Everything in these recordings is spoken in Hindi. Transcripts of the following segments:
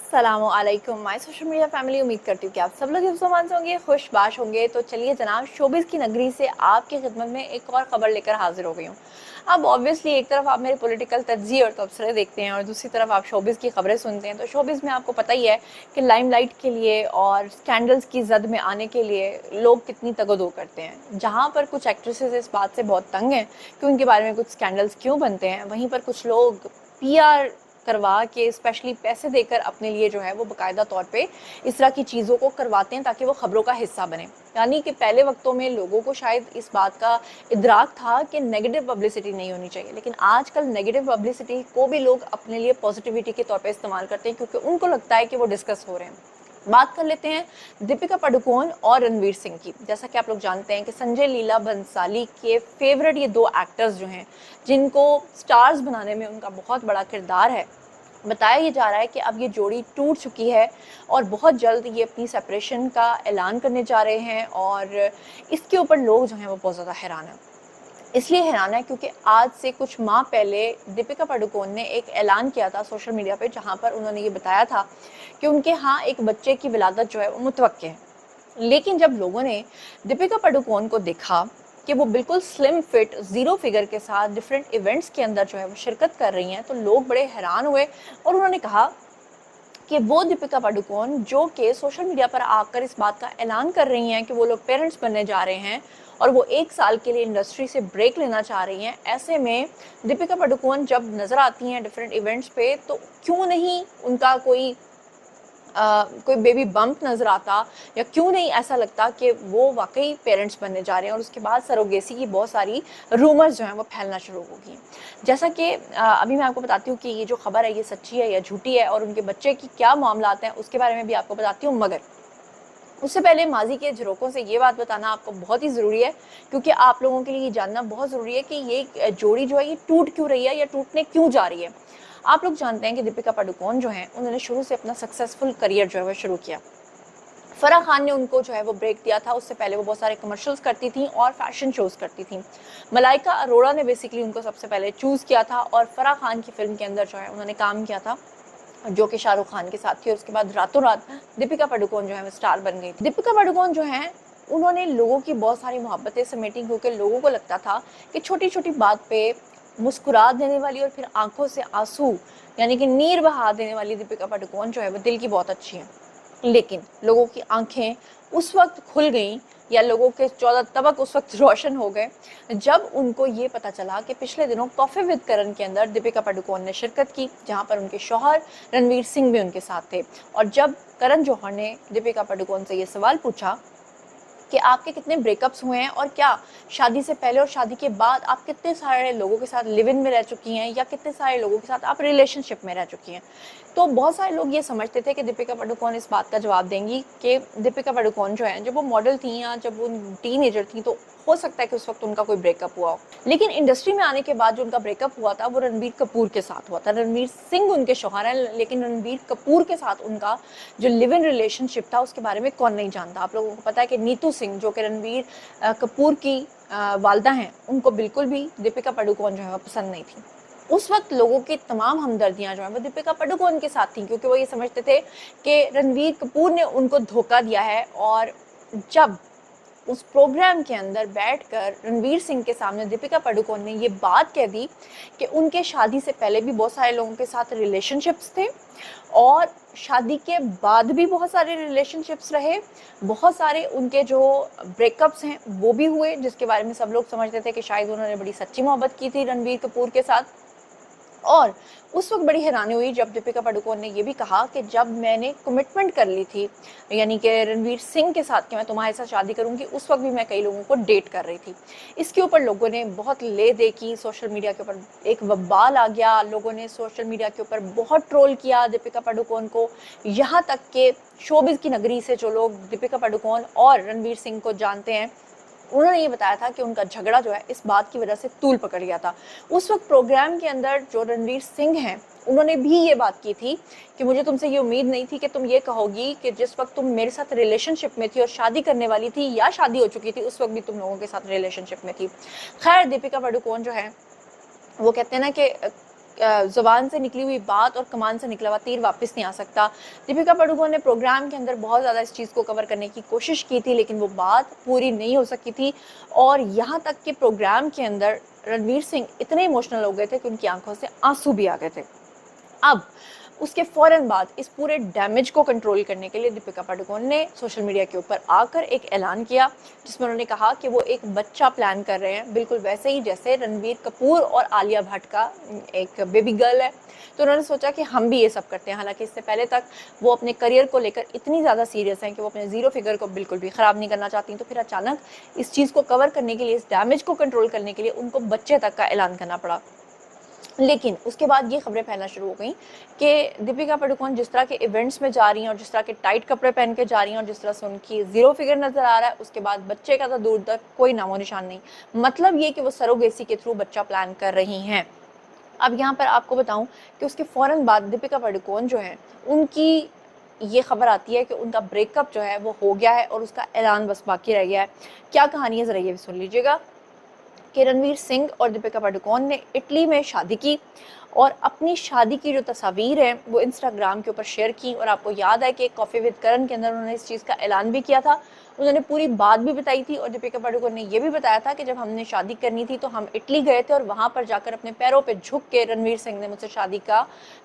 अस्सलामुअलैकुम माय सोशल मीडिया फैमिली। उम्मीद करती हूँ कि आप सब लोग हिफ्ज़-ओ-अमान से होंगे, खुशबाश होंगे। तो चलिए जनाब, शोबिज़ की नगरी से आपकी खिदमत में एक और ख़बर लेकर हाज़िर हो गई हूँ। अब ऑब्वियसली एक तरफ आप मेरे पॉलिटिकल तज्ज़िये और तबसरे देखते हैं और दूसरी तरफ आप शोबिज़ की ख़बरें सुनते हैं। तो शोबिज़ में आपको पता ही है कि लाइमलाइट के लिए और स्कैंडल्स की ज़द में आने के लिए लोग कितनी तगदो करते हैं। जहाँ पर कुछ एक्ट्रेसेस इस बात से बहुत तंग हैं कि उनके बारे में कुछ स्कैंडल्स क्यों बनते हैं, वहीं पर कुछ लोग पीआर करवा के स्पेशली पैसे देकर अपने लिए जो है वो बाकायदा तौर पे इस तरह की चीज़ों को करवाते हैं ताकि वो खबरों का हिस्सा बने। यानी कि पहले वक्तों में लोगों को शायद इस बात का इदराक था कि नेगेटिव पब्लिसिटी नहीं होनी चाहिए, लेकिन आजकल नेगेटिव पब्लिसिटी को भी लोग अपने लिए पॉजिटिविटी के तौर पे इस्तेमाल करते हैं क्योंकि उनको लगता है कि वो डिस्कस हो रहे हैं। बात कर लेते हैं दीपिका पादुकोण और रणवीर सिंह की। जैसा कि आप लोग जानते हैं कि संजय लीला भंसाली के फेवरेट ये दो एक्टर्स जो हैं, जिनको स्टार्स बनाने में उनका बहुत बड़ा किरदार है, बताया ये जा रहा है कि अब ये जोड़ी टूट चुकी है और बहुत जल्द ये अपनी सेपरेशन का ऐलान करने जा रहे हैं। और इसके ऊपर लोग जो हैं वो बहुत ज़्यादा हैरान हैं। इसलिए हैरान है क्योंकि आज से कुछ माह पहले दीपिका पादुकोण ने एक ऐलान किया था सोशल मीडिया पे, जहाँ पर उन्होंने ये बताया था कि उनके यहाँ एक बच्चे की विलादत जो है वो मुतवक्के है। लेकिन जब लोगों ने दीपिका पादुकोण को देखा कि वो बिल्कुल स्लिम फिट ज़ीरो फिगर के साथ डिफरेंट इवेंट्स के अंदर जो है वो शिरकत कर रही हैं, तो लोग बड़े हैरान हुए और उन्होंने कहा कि वो दीपिका पादुकोण जो कि सोशल मीडिया पर आकर इस बात का ऐलान कर रही हैं कि वो लोग पेरेंट्स बनने जा रहे हैं और वो 1 साल के लिए इंडस्ट्री से ब्रेक लेना चाह रही हैं, ऐसे में दीपिका पादुकोण जब नज़र आती हैं डिफरेंट इवेंट्स पे तो क्यों नहीं उनका कोई बेबी बम्प नज़र आता, या क्यों नहीं ऐसा लगता कि वो वाकई पेरेंट्स बनने जा रहे हैं। और उसके बाद सरोगेसी की बहुत सारी रूमर्स जो हैं वो फैलना शुरू हो गई। जैसा कि अभी मैं आपको बताती हूँ कि ये जो खबर है ये सच्ची है या झूठी है और उनके बच्चे की क्या मामला हैं उसके बारे में भी आपको बताती हूँ। मगर उससे पहले माजी के झरोकों से ये बात बताना आपको बहुत ही ज़रूरी है, क्योंकि आप लोगों के लिए ये जानना बहुत ज़रूरी है कि ये जोड़ी जो है ये टूट क्यों रही है या टूटने क्यों जा रही है। आप लोग जानते हैं कि दीपिका पादुकोण जो हैं उन्होंने शुरू से अपना सक्सेसफुल करियर जो है वो शुरू किया। फराह खान ने उनको जो है वो ब्रेक दिया था, उससे पहले वो बहुत सारे कमर्शियल्स करती थी और फैशन शोज़ करती थी। मलाइका अरोड़ा ने बेसिकली उनको सबसे पहले चूज़ किया था और फराह खान की फिल्म के अंदर जो है उन्होंने काम किया था, जो कि शाहरुख खान के साथ थी। और उसके बाद रातों रात दीपिका पादुकोण जो है वो स्टार बन गई थी। दीपिका पादुकोण जो है उन्होंने लोगों की बहुत सारी मोहब्बतें समेटी, क्योंकि लोगों को लगता था कि छोटी छोटी बात पे मुस्कुरा देने वाली और फिर आंखों से आंसू यानी कि नीर बहा देने वाली दीपिका पादुकोण जो है वो दिल की बहुत अच्छी है। लेकिन लोगों की आंखें उस वक्त खुल गईं या लोगों के 14 तबक उस वक्त रोशन हो गए जब उनको ये पता चला कि पिछले दिनों कॉफ़ी विद करण के अंदर दीपिका पादुकोण ने शिरकत की, जहां पर उनके शौहर रणवीर सिंह भी उनके साथ थे। और जब करण जौहर ने दीपिका पादुकोण से ये सवाल पूछा कि आपके कितने ब्रेकअप्स हुए हैं और क्या शादी से पहले और शादी के बाद आप कितने सारे लोगों के साथ लिव इन में रह चुकी हैं या कितने सारे लोगों के साथ आप रिलेशनशिप में रह चुकी हैं, तो बहुत सारे लोग ये समझते थे कि दीपिका पादुकोण इस बात का जवाब देंगी कि दीपिका पादुकोण जो है जब वो मॉडल थी या जब वो टीनेजर थी तो हो सकता है कि उस वक्त उनका कोई ब्रेकअप हुआ हो। लेकिन इंडस्ट्री में आने के बाद जो उनका ब्रेकअप हुआ था वो रणबीर कपूर के साथ हुआ था। रणवीर सिंह उनके शौहर हैं, लेकिन रणबीर कपूर के साथ उनका जो लिव इन रिलेशनशिप था उसके बारे में कौन नहीं जानता। आप लोगों को पता है कि नीतू सिंह जो कि रणबीर कपूर की वालदा हैं, उनको बिल्कुल भी दीपिका पादुकोण जो है वो पसंद नहीं थी। उस वक्त लोगों की तमाम हमदर्दियां जो है वो दीपिका पादुकोण के साथ थी, क्योंकि वो ये समझते थे कि रणबीर कपूर ने उनको धोखा दिया है। और जब उस प्रोग्राम के अंदर बैठकर रणवीर सिंह के सामने दीपिका पादुकोण ने ये बात कह दी कि उनके शादी से पहले भी बहुत सारे लोगों के साथ रिलेशनशिप्स थे और शादी के बाद भी बहुत सारे रिलेशनशिप्स रहे, बहुत सारे उनके जो ब्रेकअप्स हैं वो भी हुए, जिसके बारे में सब लोग समझते थे कि शायद उन्होंने बड़ी सच्ची मोहब्बत की थी रणबीर कपूर के साथ। और उस वक्त बड़ी हैरानी हुई जब दीपिका पादुकोण ने ये भी कहा कि जब मैंने कमिटमेंट कर ली थी यानी कि रणवीर सिंह के साथ कि मैं तुम्हारे साथ शादी करूंगी, उस वक्त भी मैं कई लोगों को डेट कर रही थी। इसके ऊपर लोगों ने बहुत ले दे की, सोशल मीडिया के ऊपर एक वबाल आ गया, लोगों ने सोशल मीडिया के ऊपर बहुत ट्रोल किया दीपिका पादुकोण को। यहाँ तक कि शोबिज़ की नगरी से जो लोग दीपिका पादुकोण और रणवीर सिंह को जानते हैं उन्होंने ये बताया था कि उनका झगड़ा जो है इस बात की वजह से तूल पकड़ गया था। उस वक्त प्रोग्राम के अंदर जो रणवीर सिंह हैं उन्होंने भी ये बात की थी कि मुझे तुमसे ये उम्मीद नहीं थी कि तुम ये कहोगी कि जिस वक्त तुम मेरे साथ रिलेशनशिप में थी और शादी करने वाली थी या शादी हो चुकी थी उस वक्त भी तुम लोगों के साथ रिलेशनशिप में थी। खैर दीपिका पादुकोण जो है वो कहते हैं ना कि ज़ुबान से निकली हुई बात और कमान से निकला हुआ तीर वापस नहीं आ सकता। दीपिका पादुकोण ने प्रोग्राम के अंदर बहुत ज़्यादा इस चीज़ को कवर करने की कोशिश की थी, लेकिन वो बात पूरी नहीं हो सकी थी और यहाँ तक कि प्रोग्राम के अंदर रणवीर सिंह इतने इमोशनल हो गए थे कि उनकी आंखों से आंसू भी आ गए थे। अब उसके फ़ौरन बाद इस पूरे डैमेज को कंट्रोल करने के लिए दीपिका पादुकोण ने सोशल मीडिया के ऊपर आकर एक ऐलान किया, जिसमें उन्होंने कहा कि वो एक बच्चा प्लान कर रहे हैं, बिल्कुल वैसे ही जैसे रणवीर कपूर और आलिया भट्ट का एक बेबी गर्ल है। तो उन्होंने सोचा कि हम भी ये सब करते हैं। हालांकि इससे पहले तक वो अपने करियर को लेकर इतनी ज़्यादा सीरियस हैं कि वो अपने ज़ीरो फिगर को बिल्कुल भी ख़राब नहीं करना चाहती। तो फिर अचानक इस चीज़ को कवर करने के लिए, इस डैमेज को कंट्रोल करने के लिए उनको बच्चे तक का ऐलान करना पड़ा। लेकिन उसके बाद ये खबरें फैलना शुरू हो गई कि दीपिका पादुकोण जिस तरह के इवेंट्स में जा रही हैं और जिस तरह के टाइट कपड़े पहन के जा रही हैं और जिस तरह से उनकी ज़ीरो फिगर नज़र आ रहा है, उसके बाद बच्चे का तो दूर तक कोई नामो निशान नहीं। मतलब ये कि वो सरोगेसी के थ्रू बच्चा प्लान कर रही हैं। अब यहाँ पर आपको बताऊँ कि उसके फ़ौरन बाद दीपिका पादुकोण जो है, उनकी ये खबर आती है कि उनका ब्रेकअप जो है वो हो गया है और उसका ऐलान बस बाकी रह गया है। क्या कहानी है ज़रा ये भी सुन लीजिएगा कि रणवीर सिंह और दीपिका पादुकोण ने इटली में शादी की और अपनी शादी की जो तस्वीर है वो इंस्टाग्राम के ऊपर शेयर की। और आपको याद है कि कॉफ़ी विद करण के अंदर उन्होंने इस चीज़ का ऐलान भी किया था, उन्होंने पूरी बात भी बताई थी। और दीपिका पादुकोण ने ये भी बताया था कि जब हमने शादी करनी थी तो हम इटली गए थे और वहाँ पर जाकर अपने पैरों पे झुक के रणवीर सिंह ने मुझसे शादी का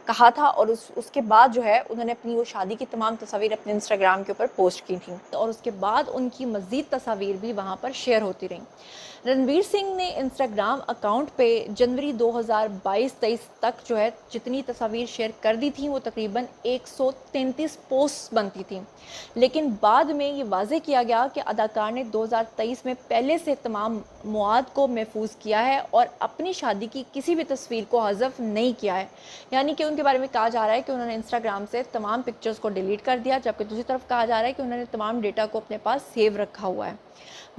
कहा था। और उसके बाद जो है उन्होंने अपनी वो शादी की तमाम तस्वीर अपने इंस्टाग्राम के ऊपर पोस्ट की थी और उसके बाद उनकी मज़ीद तस्वीर भी वहाँ पर शेयर होती रहीं। रणवीर सिंह ने इंस्टाग्राम अकाउंट पे जनवरी 2022-23 तक जो है जितनी तस्वीर शेयर कर दी थी वो तकरीबन 133 पोस्ट बनती थी। लेकिन बाद में ये वाज़ेह किया गया कि अदाकार ने 2023 में पहले से तमाम मवाद को महफूज किया है और अपनी शादी की किसी भी तस्वीर को हज़फ नहीं किया है। यानी कि उनके बारे में कहा जा रहा है कि उन्होंने इंस्टाग्राम से तमाम पिक्चर्स को डिलीट कर दिया, जबकि दूसरी तरफ कहा जा रहा है कि उन्होंने तमाम डेटा को अपने पास सेव रखा हुआ है।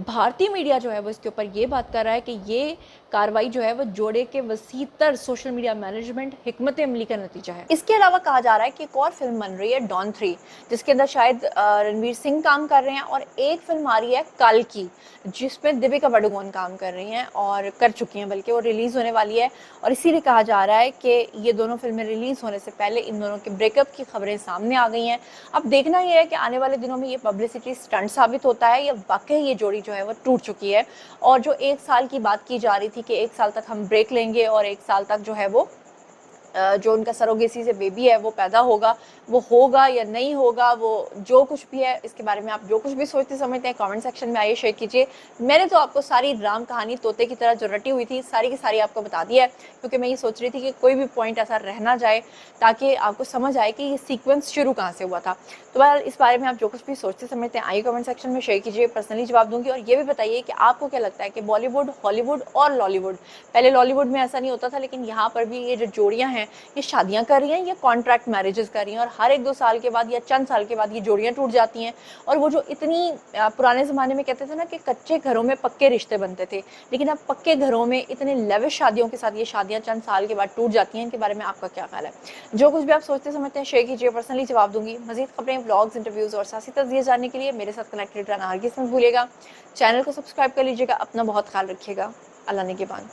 भारतीय मीडिया जो है वो इसके ऊपर ये बात कर रहा है कि ये कार्रवाई जो है वो जोड़े के वसीतर सोशल मीडिया मैनेजमेंट हिकमत अमली का नतीजा है। इसके अलावा कहा जा रहा है कि एक और फिल्म बन रही है डॉन 3, जिसके अंदर शायद रणवीर सिंह काम कर रहे हैं और एक फिल्म आ रही है कल की जिसमें दीपिका पादुकोण काम कर रही हैं और कर चुकी हैं, बल्कि वो रिलीज़ होने वाली है। और इसीलिए कहा जा रहा है कि ये दोनों फिल्में रिलीज़ होने से पहले इन दोनों के ब्रेकअप की खबरें सामने आ गई हैं। अब देखना ये है कि आने वाले दिनों में ये पब्लिसिटी स्टंट साबित होता है या वाकई ये जोड़ी जो है वो टूट चुकी है। और जो 1 साल की बात की जा रही थी कि 1 साल तक हम ब्रेक लेंगे और 1 साल तक जो है वो जो उनका सरोगेसी से बेबी है वो पैदा होगा, वो होगा या नहीं होगा, वो जो कुछ भी है इसके बारे में आप जो कुछ भी सोचते समझते हैं कमेंट सेक्शन में आइए शेयर कीजिए। मैंने तो आपको सारी राम कहानी तोते की तरह जो रटी हुई थी सारी की सारी आपको बता दी है, क्योंकि मैं ये सोच रही थी कि कोई भी पॉइंट ऐसा रह ना जाए ताकि आपको समझ आए कि ये सीक्वेंस शुरू कहाँ से हुआ था। तो बहरहाल इस बारे में आप जो कुछ भी सोचते समझते हैं आइए कमेंट सेक्शन में शेयर कीजिए, पर्सनली जवाब दूंगी। और ये भी बताइए कि आपको क्या लगता है कि बॉलीवुड, हॉलीवुड और लॉलीवुड, पहले लॉलीवुड में ऐसा नहीं होता था लेकिन यहाँ पर भी ये जो जोड़ियाँ हैं ये शादियाँ कर रही हैं या कॉन्ट्रैक्ट मैरिजेस कर रही हैं और हर 1-2 साल के बाद या चंद साल के बाद ये जोड़ियाँ टूट जाती हैं। और वो जो इतनी पुराने ज़माने में कहते थे ना कि कच्चे घरों में पक्के रिश्ते बनते थे, लेकिन अब पक्के घरों में इतने लेविश शादियों के साथ ये शादियाँ चंद साल के बाद टूट जाती हैं। इनके बारे में आपका क्या ख्याल है? जो कुछ भी आप सोचते समझते हैं शेयर कीजिए, पर्सनली जवाब दूंगी। मज़ीद खबरें, व्लॉग्स, इंटरव्यूज़ और साथी तज़किरे जानने के लिए मेरे साथ कनेक्टेड रहना हरगिज़ मत भूलिएगा। चैनल को सब्सक्राइब कर लीजिएगा। अपना बहुत ख्याल रखिएगा। अल्लाह निगहबान।